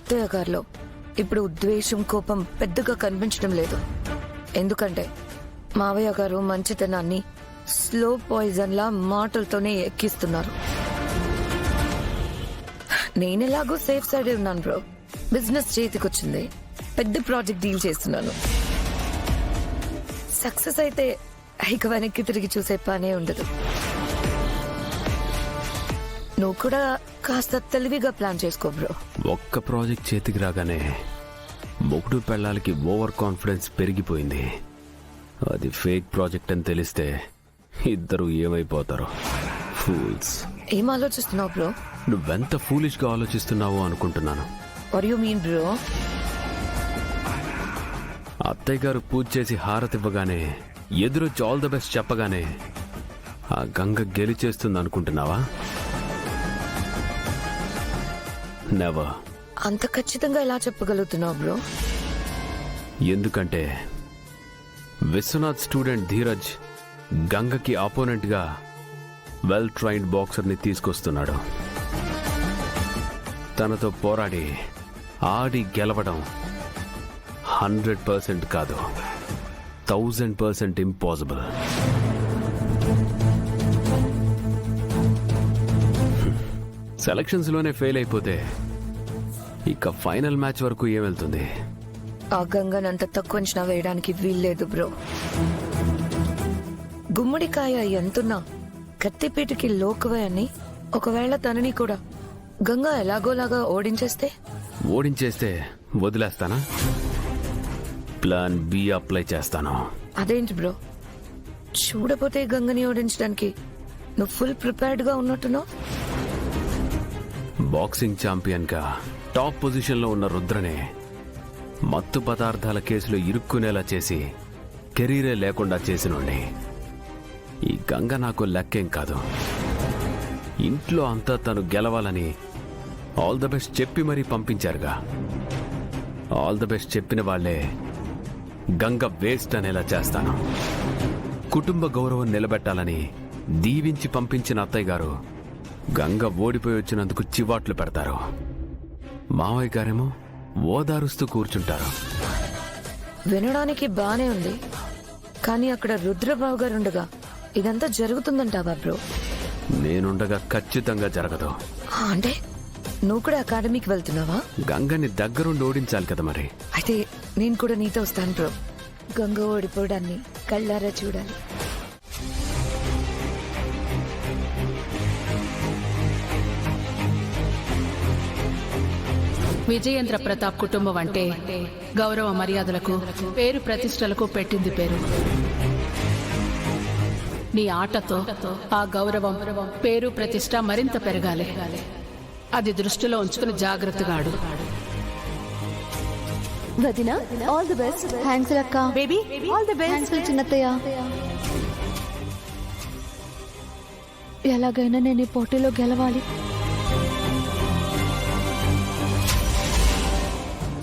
అత్తయ్య గారిలో ఇప్పుడు ఉద్వేషం కోపం పెద్దగా కనిపించడం లేదు. ఎందుకంటే మావయ్య గారు మంచితనాన్ని స్లో పాయిజన్ లా మాటలతోనే ఎక్కిస్తున్నారు. నేనెలాగో సేఫ్ సైడ్ ఉన్నాను బ్రో. బిజినెస్ చేతికొచ్చింది, పెద్ద ప్రాజెక్ట్ డీల్ చేస్తున్నాను. సక్సెస్ అయితే ఇక వెనక్కి తిరిగి చూసే పనే ఉండదు. నువ్వు కూడా కాస్త తెలివిగా ప్లాన్ చేసుకో బ్రో. ఒక్క ప్రాజెక్ట్ చేతికి రాగానే మొగుడు పెళ్ళాలకి ఓవర్ కాన్ఫిడెన్స్ పెరిగిపోయింది. అది ఫేక్ ప్రాజెక్ట్ అని తెలిస్తే ఇద్దరు ఏమైపోతారో. ఫూల్స్. ఏం ఆలోచిస్తున్నావు బ్రో? నువ్వెంత ఫూలిష్ గా ఆలోచిస్తున్నావో అనుకుంటున్నాను. What you mean bro? అత్తయ్య గారు పూజ చేసి హారతివ్వగానే ఎదురొచ్చి ఆల్ ద బెస్ట్ చెప్పగానే ఆ గంగ గెలిచేస్తుంది అనుకుంటున్నావా? నెవర్. అంత ఖచ్చితంగా ఎలా చెప్పగలుగుతున్నావు బ్రో? ఎందుకంటే విశ్వనాథ్ స్టూడెంట్ ధీరజ్ గంగకి ఆపోనెంట్ గా వెల్ ట్రైన్డ్ బాక్సర్ ని తీసుకొస్తున్నాడు. తనతో పోరాడి ఆడి గెలవడం 100% కాదు, 1000% ఇంపాసిబుల్. సెలక్షన్స్ లోనే ఫెయిల్ అయిపోతే ఇక ఫైనల్ మ్యాచ్ వరకు ఏం వెళ్తుంది? ఆ గంగనంత తక్కువ అంచనా వేయడానికి వీల్లేదు బ్రో. గుమ్మడికాయ ఎంతున్నా కత్తిపీటకి లోకువే అని ఒకవేళ తనని కూడా గంగ ఎలాగోలాగా ఓడించేస్తే వదిలేస్తానా? ప్లాన్ బి అప్లై చేస్తాను. అదేంటి బ్రో, చూడపోతే గంగని ఓడించడానికి నువ్వు ఫుల్ ప్రిపేర్డ్ గా ఉన్నట్టున్నావు. బాక్సింగ్ ఛాంపియన్ గా టాప్ పొజిషన్ లో ఉన్న రుద్రనే మత్తు పదార్థాల కేసులో ఇరుక్కునేలా చేసి కెరీరే లేకుండా చేసినోండి. ఈ గంగ నాకు లెక్కేం కాదు. ఇంట్లో అంతా తను గెలవాలని ఆల్ ద బెస్ట్ చెప్పి మరీ పంపించారుగా. ఆల్ ద బెస్ట్ చెప్పిన వాళ్లే గంగ వేస్ట్ అనేలా చేస్తాను. కుటుంబ గౌరవం నిలబెట్టాలని దీవించి పంపించిన అత్తయ్య గారు గంగ ఓడిపోయి వచ్చినందుకు చివాట్లు పెడతారు. మావయ్య గారేమో ఓదారుస్తూ కూర్చుంటారు. వినడానికి బానే ఉంది, కానీ అక్కడ రుద్రబాబు గారుండగా ఇదంతా జరుగుతుందంటావా బ్రో? నేనుండగా ఖచ్చితంగా జరగదు. అంటే నువ్వు కూడా అకాడమీకి వెళ్తున్నావా? గంగని దగ్గరుండి ఓడించాలి కదా మరి. అయితే నేను కూడా నీతో వస్తాను బ్రో. గంగ ఓడిపోవడాన్ని కళ్ళారా చూడాలి. విజయేంద్ర ప్రతాప్ కుటుంబం అంటే గౌరవ మర్యాదలకు పేరు ప్రతిష్టలకు పెట్టింది పేరు. నీ ఆటతో ఆ గౌరవం పేరు ప్రతిష్ట మరింత పెరగాలి. అది దృష్టిలో ఉంచుకుని జాగ్రత్తగా ఆడు. వదినా, ఆల్ ది బెస్ట్. థాంక్స్ అక్క. Baby, all the best. చిన్నత్తయ్య, ఎలాగైనా నేను ఈ పోటీలో గెలవాలి.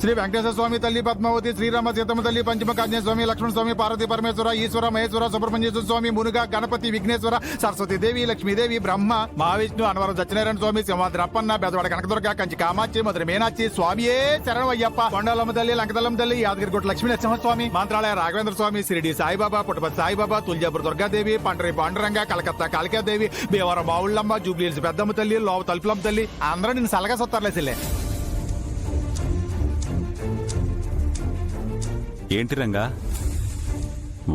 శ్రీ వెంకటేశ్వర స్వామి తల్లి పద్మావతి, శ్రీరామ సీతమ్మ తల్లి, పంచమకాజ్ఞ స్వామి, లక్ష్మణ స్వామి, పార్వతీ పరమేశ్వర, ఈశ్వర మహేశ్వర, సుబ్రహ్మణ్యేశ్వర స్వామి, మునుగ, గణపతి, విఘ్నేశ్వర, సరస్వతి దేవి, లక్ష్మీదేవి, బ్రహ్మ, మహావిష్ణు, అనవరం సత్యనారాయణ స్వామి, సింహాద్రి అప్పన్న, బెదవాడ కనకదుర్గ, కంచి కామాక్షి, మధుర మీనాక్షి, స్వామియే శరణమయ్యప్ప, కొండలమ్మ తల్లి, లంకతల్లం తల్లి, యాదగిరిగుట్ట లక్ష్మీ నరసింహస్వామి, మంత్రాలయ రాఘవేంద్ర స్వామి, షిరిడి సాయిబాబా, పుట్టపతి సాయిబాబా, తుల్జాపూర్ దుర్గాదేవి, పండరి పాండురంగ, కలకత్తా కాళికాదేవి, భీమవరం బావుళ్ళమ్మ, జూబ్లీహిల్స్ పెద్దమ్మ తల్లి, లోవ తలుపులమ్మ తల్లి, అందరూ నిన్ను సలగా సొత్తారులే చెల్లె. ఏంటి రంగా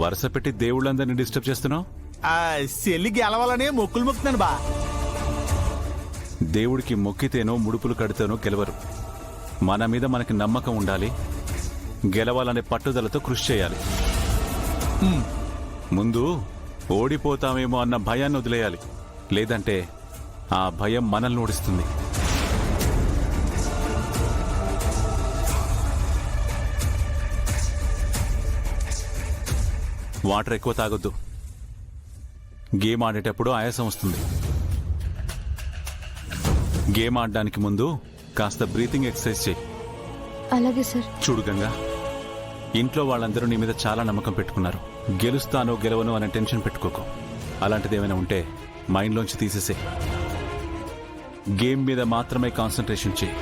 వరుస పెట్టి దేవుళ్ళందరినీ డిస్టర్బ్ చేస్తున్నావు? చెల్లి గెలవాలని మొక్కులు మొక్కుతున్నాను బా. దేవుడికి మొక్కితేనో ముడుపులు కడితేనో గెలవరు. మన మీద మనకి నమ్మకం ఉండాలి. గెలవాలనే పట్టుదలతో కృషి చేయాలి. ముందు ఓడిపోతామేమో అన్న భయాన్ని వదిలేయాలి. లేదంటే ఆ భయం మనల్ని ఓడిస్తుంది. వాటర్ ఎక్కువ తాగొద్దు. గేమ్ ఆడేటప్పుడు ఆయాసం వస్తుంది. గేమ్ ఆడడానికి ముందు కాస్త బ్రీతింగ్ ఎక్సర్సైజ్ చేయి. అలాగే సార్. చూడు గంగా, ఇంట్లో వాళ్ళందరూ నీ మీద చాలా నమ్మకం పెట్టుకున్నారు. గెలుస్తానో గెలవను అనే టెన్షన్ పెట్టుకోకు. అలాంటిది ఏమైనా ఉంటే మైండ్లోంచి తీసేసే. గేమ్ మీద మాత్రమే కాన్సన్ట్రేషన్ చేయి.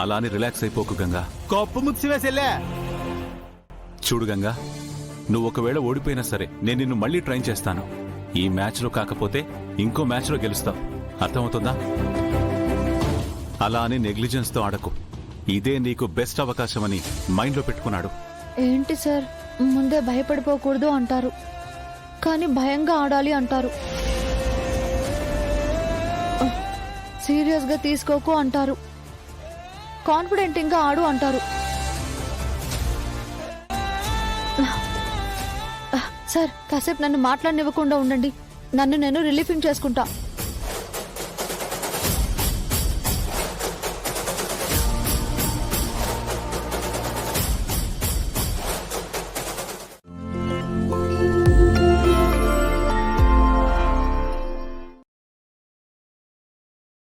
అలా అని రిలాక్స్ అయిపోకు గంగా. కప్పు ముగిసివేసెళ్ళే. చూడు గంగా, నువ్వు ఒకవేళ ఓడిపోయినా సరే నేను నిన్ను మళ్ళీ ట్రైన్ చేస్తాను. ఈ మ్యాచ్లో కాకపోతే ఇంకో మ్యాచ్లో గెలుస్తావు. అర్థమవుతుందా? అలా అని నెగ్లిజెన్స్తో ఆడకు. ఇదే నీకు బెస్ట్ అవకాశం అని మైండ్లో పెట్టుకున్నాడు. ఏంటి సార్, ముందే భయపడిపోకూడదు అంటారు, కానీ భయంగా ఆడాలి అంటారు. సీరియస్ గా తీసుకోకు అంటారు, కాన్ఫిడెంట్ గా ఆడు అంటారు. సార్, కాసేపు నన్ను మాట్లాడనివ్వకుండా ఉండండి. నన్ను నేను రిలీఫింగ్ చేసుకుంటా.